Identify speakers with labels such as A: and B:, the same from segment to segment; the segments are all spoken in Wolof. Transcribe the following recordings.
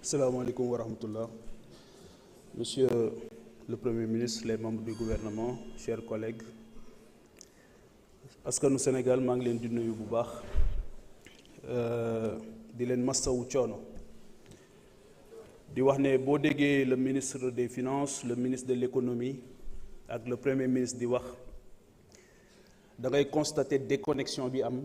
A: Assalamu alaikum wa rahmatullah. Monsieur le Premier ministre, les membres du gouvernement, chers collègues, askanu Sénégal maa ngi leen di nuyu bu baax di leen massawu coono di wax ne boo déggee le ministre des Finances, le ministre de l'économie ak le Premier ministre di wax da ngay constater déconnexion bi am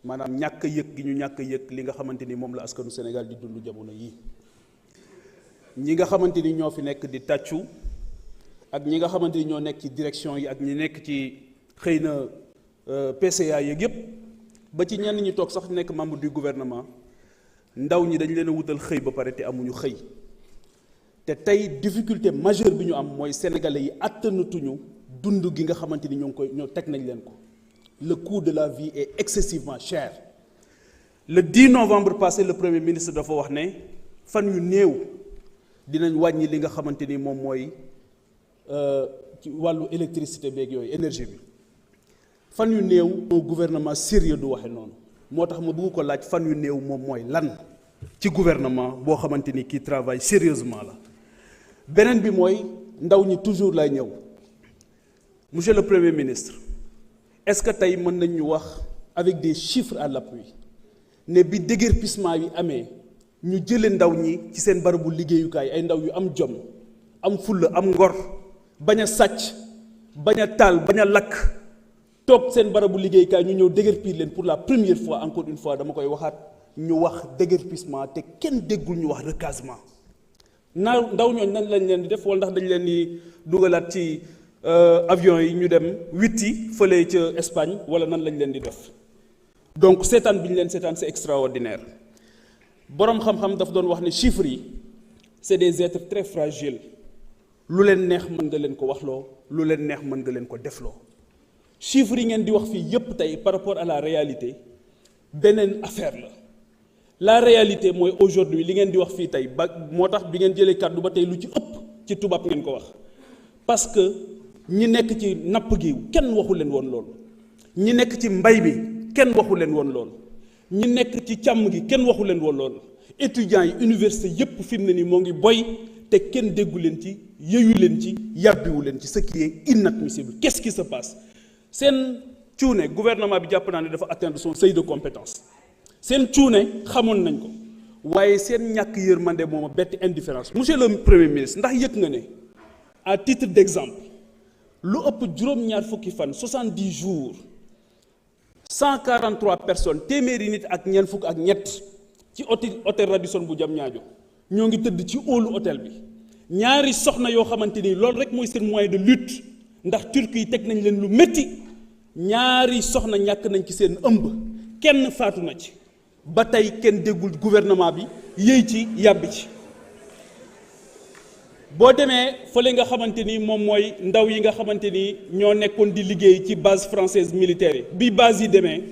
A: maanaam ñàkk a yëg gi ñu ñàkk a yëg li nga xamante ni moom la askanu Sénégal di dund jamono yii ñi nga xamante ni ñoo fi nekk di tàccu ak ñi nga xamante ni ñoo nekk ci direction yi ak ñi nekk ci xëy na PCA yeeg yëpp ba ci ñenn ñi toog sax nekk membre du gouvernement ndaw ñi dañ leen a wutal xëy ba pare te amuñu xëy te tey difficulté majeure bi ñu am mooy sénégalais yi attanatuñu dund gi nga xamante ni ñoo teg nañ leen ko. Le coût de la vie est excessivement cher. Le 10 novembre passé, le Premier ministre dafa wax ne fan yu néew dinañ wàññi li nga xamante ni moom mooy ci wàllu électricité beeg yooyu énergie bi fan yu néew un gouvernement sérieux du waxe noonu moo tax ma bëgg ko laaj fan yu néew moom mooy lan ci gouvernement boo xamante ni qui travaille sérieusement la beneen bi mooy ndaw ñi toujours lay ñëw monsieur le Premier ministre est-ce que tey mën nañ ñu wax avec des chiffres à l'appui ne bi déguerpissement yi amee ñu jëlee ndaw ñi ci seen barabu liggéeyukaay ay ndaw yu am jom am fulla am ngor bañ a sàcc bañ a taal bañ a lakk toog seen barabu liggéeyukaay ñu ñëw déguerpir leen pour la première fois encore une fois dama koy waxaat ñu wax déguerpissement te kenn déggul ñu wax recasement ndaw ñooñu nan lañ leen di def wala ndax dañ leen di dugalaat ci avion yi ñu dem witti fële ca Espagne wala nan lañ leen di def donc seetaan bi ñu leen seetaan c'est extraordinaire boroom xam-xam daf doon wax ne chiffres yi c'est des êtres très fragiles lu leen neex mën nga leen ko waxloo lu leen neex mën nga leen ko defloo chiffres yi ngeen di wax fii yépp tey par rapport à la réalité beneen affaire la réalité mooy aujourd'hui li ngeen di wax fii tey ba moo tax bi ngeen jëlee kàddu ba tey lu ci ëpp ci tubaab ngeen ko wax parce que ñi nekk ci napp gi kenn waxu leen woon loolu ñi nekk ci mbay bi kenn waxu leen woon loolu ñi nekk ci càmm gi kenn waxu leen woon loolu étudiants yi université yépp fi mu ne nii moo ngi boy te kenn déggu leen ci yëyu leen ci yàbbiwu leen ci ce qui est inadmissible qu'est-ce qui se passe seen cuune gouvernement bi jàpp naa ne dafa atteindre son seuil de compétence seen cuune xamoon nañ ko waaye seen ñàkk yërmande moom a bett indifférence monsieur le Premier ministre ndax yëg nga ne à titre d'exemple lu ëpp juróom-ñaar fukki fan 70 jours 143 personnes téeméeri nit ak ñeent fukk ak ñett ci hôtel Radisson bu Diamniadio ñoo ngi tëdd ci hall hôtel bi ñaari soxna yoo xamante ni loolu rek mooy seen moyen de lutte ndax turki yi teg nañ leen lu métti ñaari soxna ñàkk nañ ci seen ëmb kenn faatu na ci ba tey kenn déggul gouvernement bi yëy ci yàbbi ci boo demee fële nga xamante ni moom mooy ndaw yi nga xamante ni ñoo nekkoon di liggéey ci base française militaire yi bi base yi demee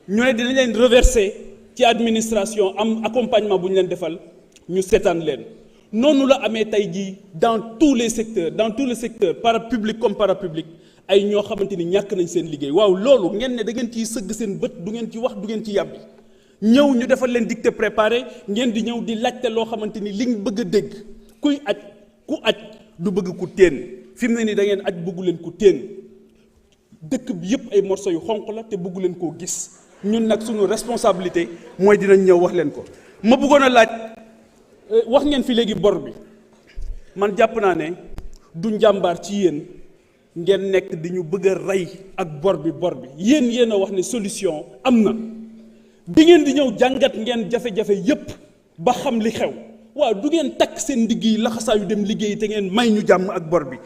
A: ñu ne dinañ leen reverser ci administration am accompagnement bu ñu leen defal ñu seetaan leen noonu la amee tey jii dans tous les secteurs parapublic comme parapublic ay ñoo xamante ni ñàkk nañ seen liggéey waaw loolu ngeen ne da ngeen ciy sëgg seen bët du ngeen ci wax du ngeen ci yàbbi ñëw ñu defal leen dictée préparée ngeen di ñëw di laajte loo xamante ni liñ bëgg a dégg ku aj du bëgg ku teen fi mu ne nii da ngeen aj bëggu leen ku teen dëkk bi yëpp ay morceaux yu xonq la te bëggu leen koo gis ñun nag suñu responsabilité mooy dinañ ñëw wax leen ko ma bëggoon a laaj wax ngeen fi léegi bor bi man jàpp naa ne du njàmbaar ci yéen ngeen nekk di ñu bëgg a rey ak bor bi yéen a wax ne solution am na bi ngeen di ñëw jàngat ngeen jafe-jafe yépp ba xam li xew waaw du ngeen takk seen ndigg yi laxasaayu dem liggéey te ngeen may ñu jàmm ak bor bi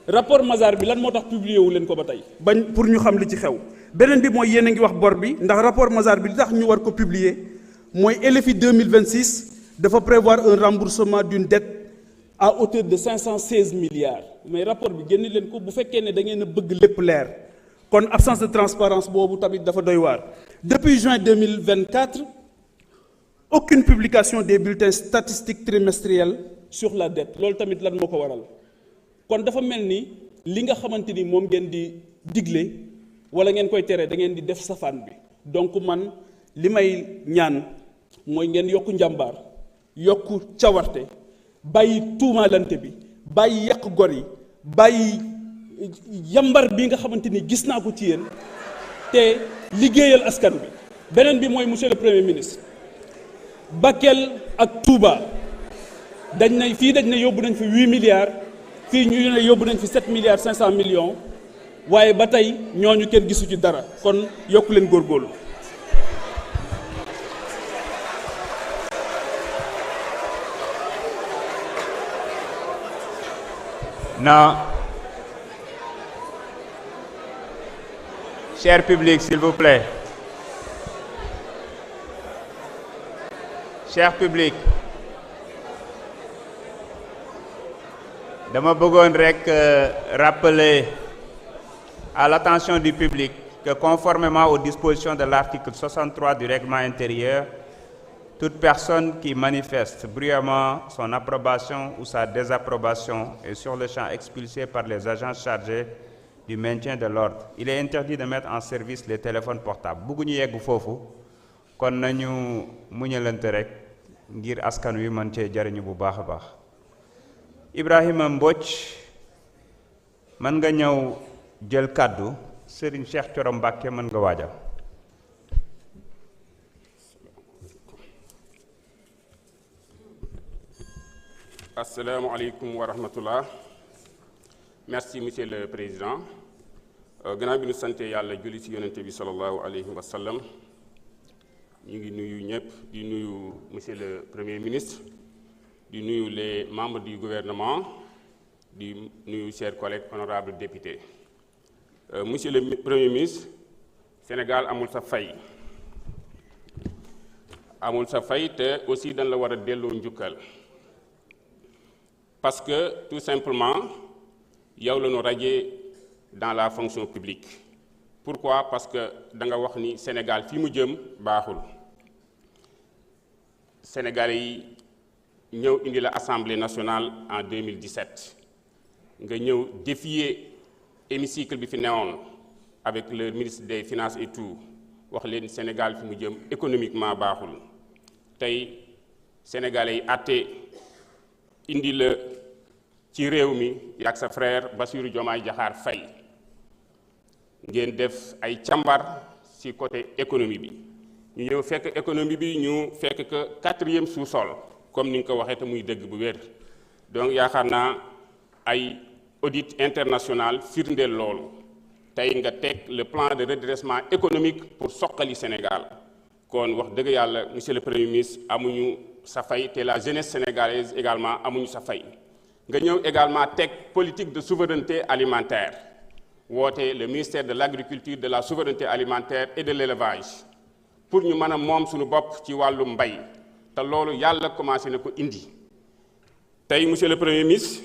A: rapport Mazars bi lan moo tax publier wu leen ko ba tey bañ pour ñu xam li ci xew beneen bi mooy yéen a ngi wax bor bi ndax rapport Mazars bi li tax ñu war ko publier mooy LFI 2026 dafa prévoir un remboursement d'une dette à hauteur de 516 milliards mais rapport bi génne leen ko bu fekkee ne da ngeen a bëgg lépp leer kon absence de transparence boobu tamit dafa doy waar depuis juin 2024 aucune publication des bulletins statistiques trimestriels sur la dette loolu tamit lan moo ko waral kon dafa mel ni li nga xamante ni moom ngeen di digle wala ngeen koy tere da ngeen di def safaan bi donc man li may ñaan mooy ngeen yokku njàmbaar yokku cawarte bàyyi tuumaalante bi bàyyi yàq gor yi bàyyi yambar bi nga xamante ni gis naa ko ci yéen te liggéeyal askan bi. beneen bi mooy monsieur le premier ministre Bakel ak Touba dañ ne yóbbu nañ fi 8 milliards fii ñu ne yóbbu nañ fi 7 milliards 500 millions waaye ba tey ñooñu kenn gisu ci dara kon yokku leen góorgóorlu.
B: Non. Cher public, s'il vous plaît. Cher public. Dama bëggoon rek rappeler à l'attention du public que conformément aux dispositions de l'article 63 du règlement intérieur, toute personne qui manifeste bruyamment son approbation ou sa désapprobation est sur le champ expulsée par les agents chargés du maintien de l'ordre. Il est interdit de mettre en service les téléphones portables. bëgguñu yegg foofu kon nañu muñalante rek ngir askan wi mën cee jariñu bu baax a baax. Ibrahima Mbodj mën nga ñëw jël kàddu. Serigne Cheikh Thioro Mbacké mën nga waajal.
C: asalaamaaleykum wa rahmatullah. Merci monsieur le président. Gannaaw bi ñu sante yàlla julli ci yonente bi sallallahu alayhi wa sallam ñu ngi nuyu ñëpp di nuyu monsieur le premier ministre di nuyu les membres du gouvernement di nuyu chers collègues honorables députés. Monsieur le premier ministre, Sénégal amul sa fay te aussi dañ la war a delloo njukkal parce que tout simplement yow la ñu radié dans la fonction publique. Pourquoi? Parce que da nga wax ni Sénégal fi mu jëm baaxul. Sénégalais yi ñëw indi la Assemblée nationale en 2017 nga ñëw défier hémicycle bi fi newoon avec le ministre des Finances et tout wax leen Sénégal fi mu jëm économiquement baaxul tey sénégalais yi àtte indi la ci réew mi yaag sa frère Bassirou Diomaye Diakhar Faye ngeen def ay càmbar ci côté économie bi ñu ñëw fekk économie bi ñu fekk que 4e sous-sol comme ni nga ko waxee te muy dëgg bu wér. Donc yaakaar naa ay audit international firndeel loolu tey nga teg le plan de redressement économique pour soqali Sénégal kon wax dëgg yàlla monsieur le premier ministre amuñu sa fay te la jeunesse sénégalaise également amuñu sa fay. nga ñëw également teg politique de souveraineté alimentaire woote le ministère de l'agriculture, de la souveraineté alimentaire et de l'élevage pour ñu mën a moom suñu bopp ci wàllu mbay te loolu yàlla commencé na ko indi. Tey monsieur le premier ministre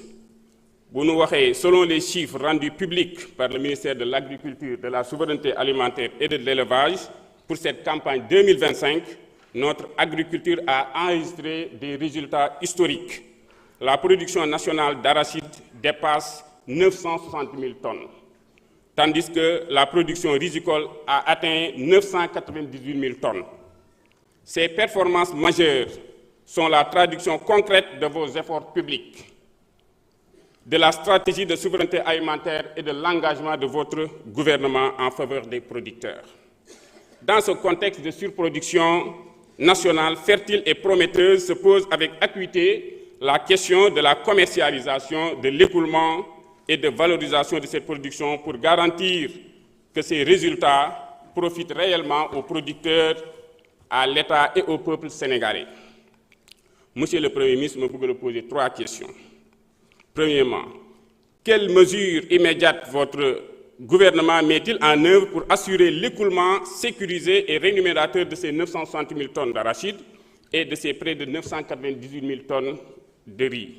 C: bu nu waxee selon les chiffres rendus publics par le ministère de l'agriculture, de la souveraineté alimentaire et de l'élevage pour cette campagne 2025, notre agriculture a enregistré des résultats historiques. La production nationale d'arachide dépasse 960 000 tonnes, tandis que la production rizicole a atteint 998 000 tonnes. Ces performances majeures sont la traduction concrète de vos efforts publics, de la stratégie de souveraineté alimentaire et de l'engagement de votre gouvernement en faveur des producteurs. Dans ce contexte de surproduction nationale fertile et prometteuse se pose avec acuité la question de la commercialisation, de l'écoulement et de valorisation de cette production pour garantir que ces résultats profitent réellement aux producteurs, à l'État et au peuple sénégalais. Monsieur le Premier ministre, je vais poser 3 questions. Premièrement, quelles mesures immédiates votre gouvernement met-il en œuvre pour assurer l'écoulement sécurisé et rémunérateur de ces 960 000 tonnes d'arachide et de ces près de 998 000 tonnes de riz?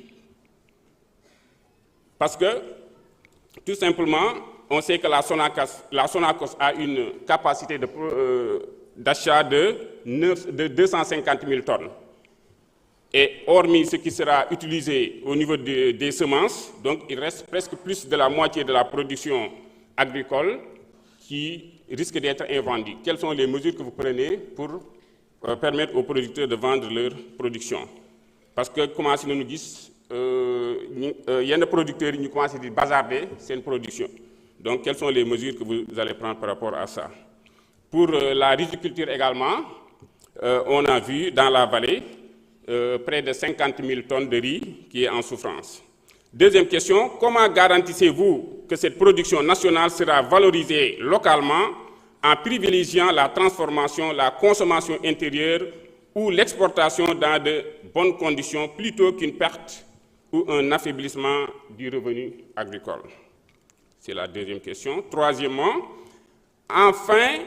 C: Parce que, tout simplement, on sait que la Sonacos a une capacité d'achat de 250 000 tonnes. Et hormis ce qui sera utilisé au niveau des semences, donc il reste presque plus de la moitié de la production agricole qui risque d'être invendus. Quelles sont les mesures que vous prenez pour permettre aux producteurs de vendre leur production? Parce que commencé nañu gis yenn producteurs yi ñu commencé di bazarder seen production. Donc quelles sont les mesures que vous allez prendre par rapport à ça? Pour la riziculture également, on a vu dans la vallée près de 50 000 tonnes de riz qui est en souffrance. Deuxième question, comment garantissez-vous que cette production nationale sera valorisée localement en privilégiant la transformation, la consommation intérieure ou l'exportation dans de bonnes conditions plutôt qu'une perte ou un affaiblissement du revenu agricole? C'est la deuxième question. Troisièmement, enfin,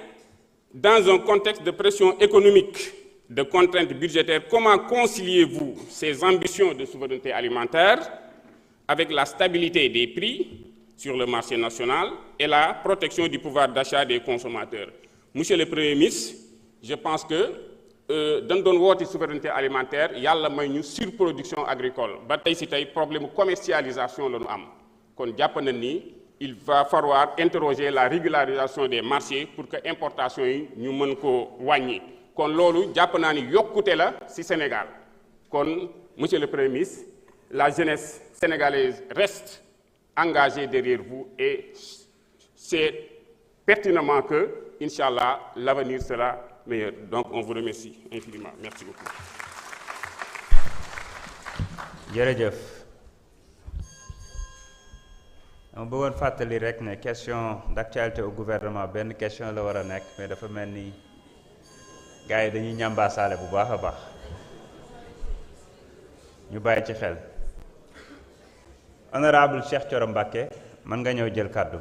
C: dans un contexte de pression économique, de contraintes budgétaires, comment conciliez-vous ces ambitions de souveraineté alimentaire avec la stabilité des prix sur le marché national et la protection du pouvoir d'achat des consommateurs? Monsieur le Premier ministre, je pense que dañ doon woote souveraineté alimentaire yàlla may ñu surproduction agricole ba tey si tey problème commercialisation la ñu am kon jàpp na ni il va falloir interroger la régularisation des marchés pour que importation yi ñu mën ko wàññi kon loolu jàpp naa ni yokkute la si Sénégal kon monsieur le Premier ministre, la jeunesse sénégalaise reste engagée derrière vous et c'est pertinemment que, Inch'Allah, l'avenir sera meilleur. Donc on vous remercie infiniment. Merci beaucoup.
B: jërëjëf on bëggoon fàttali rek ne question d'actualité au gouvernement benn question la war a nekk mais dafa mel ni gars yi dañuy ñambaasaale bu baax a baax ñu bàyyi ci xel. Honorable Cheikh Thioro Mbacké mën nga ñëw jël kàddu.